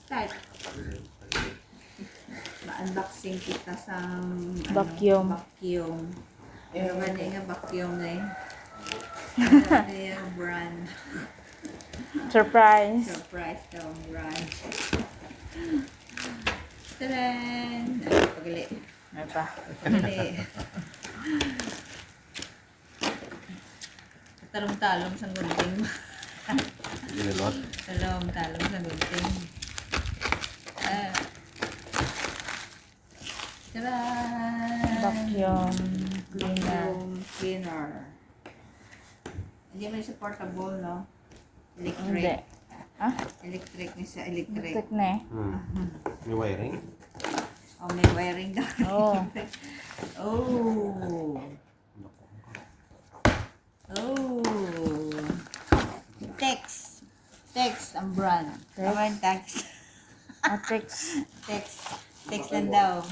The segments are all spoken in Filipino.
Start. Ma-unboxing kita sa Vacuum. vacuum. Ano ba na yung vacuum na yun? Ano ba yung brand? Surprise. Surprise daw ang brand. Tadan! Ay, pagali. Ano pa? Pagali. Talong-talong sa gunting. Ginilot. Talong-talong sa gunting. Tadan! Vacuum cleaner. Vacuum cleaner. Hindi mo yung portable, no? Hindi. Electric. Ah? Electric ni sa electric. Click na eh. May wiring. Oh, may wiring daw. Oo. Oh. Oh. Text. Text ang brand. Tama yung text. Text. Text. Text lang daw.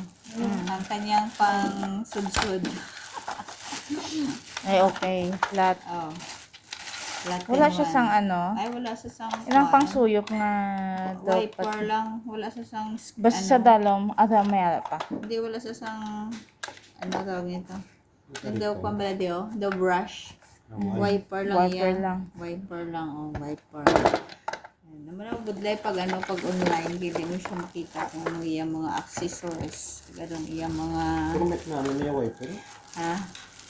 Ang kanyang pang sudsud. Ay, okay. Flat. Oh. Latin Wala siya one. sang ano. Ay, wala sa sang Ilang pang suyop nga wiper lang. Wala sa sang Basta sa dalom, may ala pa. Hindi, wala sa sang ano tawag nito. Yung daw pambala daw. Daw brush. Wiper lang Wiper yan. lang. Wiper lang. Oh, wiper. Yan. Naman ako budlay pag ano, pag online, hindi mo siya makita kung ano yung mga accessories. Ganun yung mga, Pero na ano niya wiper? ha?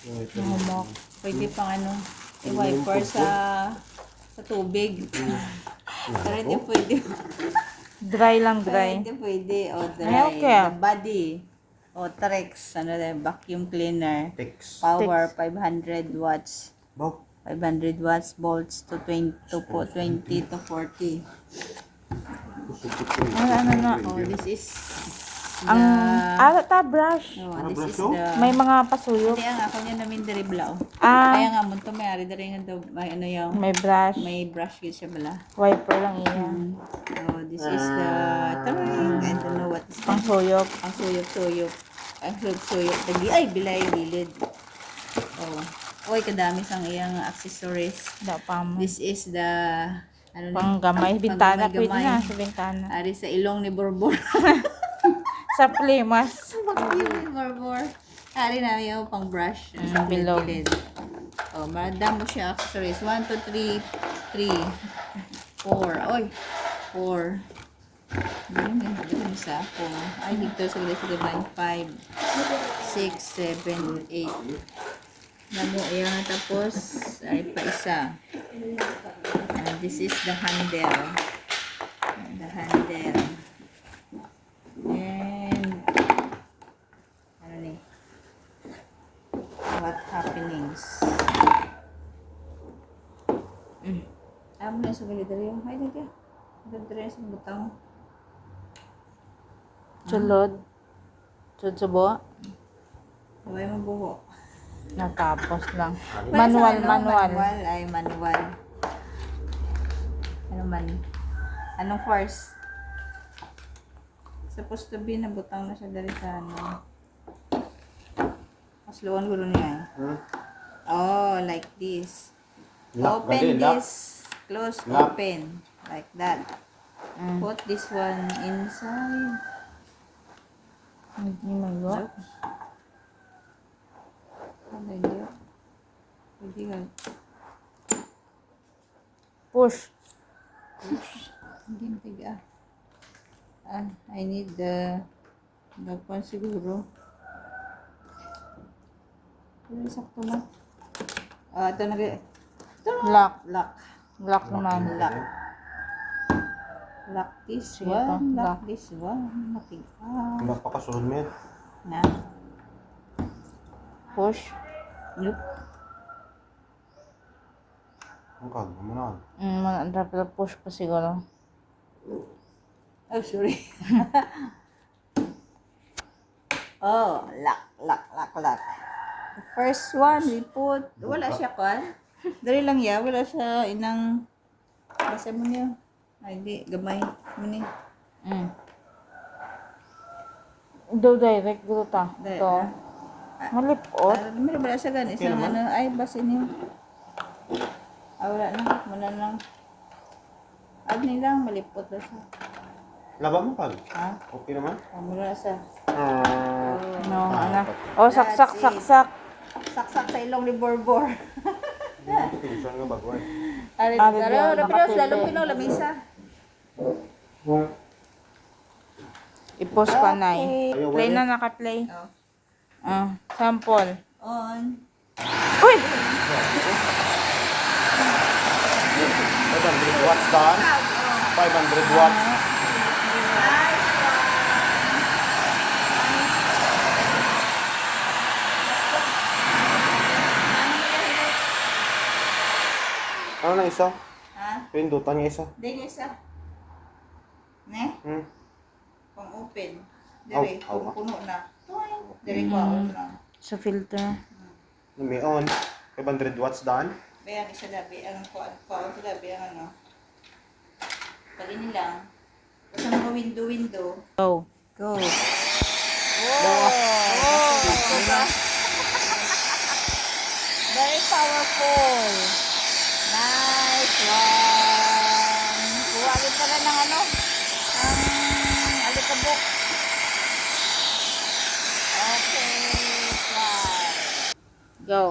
Yung wiper. Humok. Pwede pang ano, i-wiper sa tubig. Pero hindi pwede. Dry lang, Pero dry. hindi pwede. O, dry. Ay, okay. The body. O, Trex. Ano na, vacuum cleaner. Text. Power, 500 watts. Bok. 500 watts, volts to 20 to 40. Ano. Oh, this is Ang ta brush. no, Ah, this brush is to? the May mga pasuyop. Hindi ang ako niya namin diribla. Kaya Ah, nga mo to may ari diri nga daw may ano yung may brush. may brush yun siya bala. Wiper lang iya. Oh, this is the taring. I don't know what is Pang suyop. ang suyok-suyok. Ang suyok-suyok. Dagi ay bilay gilid. Oh. Oy, kadami sang iyang accessories. Da pa mo. This is the ano ni? Pang gamay. Bintana. Pwede Panggamay-gamay. na sa bintana. Ari sa ilong ni Borbor. Sa plimas. Bakit ni Borbor? Ari na yung pang brush. Sa bilog. gilid. Oh, madam mo siya accessories. 1, 2, 3, 3, 4. Oy, 4. Ganun isa. 4. Ay, dito sa gilid sa gamay. 5, 6, 7, 8. Namo, ayan. Tapos, ay pa isa. This is the handle. The handle. And, ano ni? What happenings? Amo na sa gilid dali. Ay, dali. Dali sa butang. Sulod. Sulod sa buwa. Huwag mo buho. Natapos lang. Para sa Manual, ano, manual. Manual ay manual. Ano man? Anong first? Supposed to be nabutang na siya dali sa ano. Mas luwan gulo niya. Oh, like this. Lock, Open gali, lock. this. Close, Lock. open. Like that. Put this one inside. Hindi mag-lock. Oops. Ano yun? Hindi ka. Push. Hindi tiga. I need the one siguro. Pero sakto na. Ito na. Ito na. Lock. Lock. Lock naman. Lock. Lock this Sige one. pa, Lock lock. this one. Matiga. Magpakasunod mo yan. Na. Push. Nope. Ang kag naman. Dapat push pa siguro. Oh, sorry. Oh, lock, lock, lock, lock. The first one, we put, wala siya kan. Dari lang ya, wala sa inang, basa mo niya. Ay, di, gamay mo ni. Do direct dito ta. Di- Ito. Malipot. Meron ba sa gan, isang naman. ano, ay, basa niyo. Wala na, wala lang. Ad nilang, malipot na siya. Laba mo kag. Ha? Okay naman. Mula sa. No, anak. Oh, saksak, That's it. saksak. Saksak sa ilong ni Borbor. Ito pinsan nga bago eh. Ari, Ari, daro, diyan, rapido, nakapili. lalo pino, lamisa. I-post pa na Okay. Ayaw, Play wala. na, naka-play. Oh. Sample. On. Uy! 500 watts daan. 500 watts. Nice Ano na isa? Ha? Pindutan niya isa. Dili isa. Ne? Hmm. Pang open. Dire, Aw, aw. kung puno na. Tuwing. Dire ko on na. Sa filter. May on. 500 watts daan. Bayan isa labi ang kuan sa labi ang ano. Pag ini lang. Sa mga window. Go. Go. Very powerful. Nice one. Buwagin ka na ng ano? Ang alikabok. Okay. Try. Go.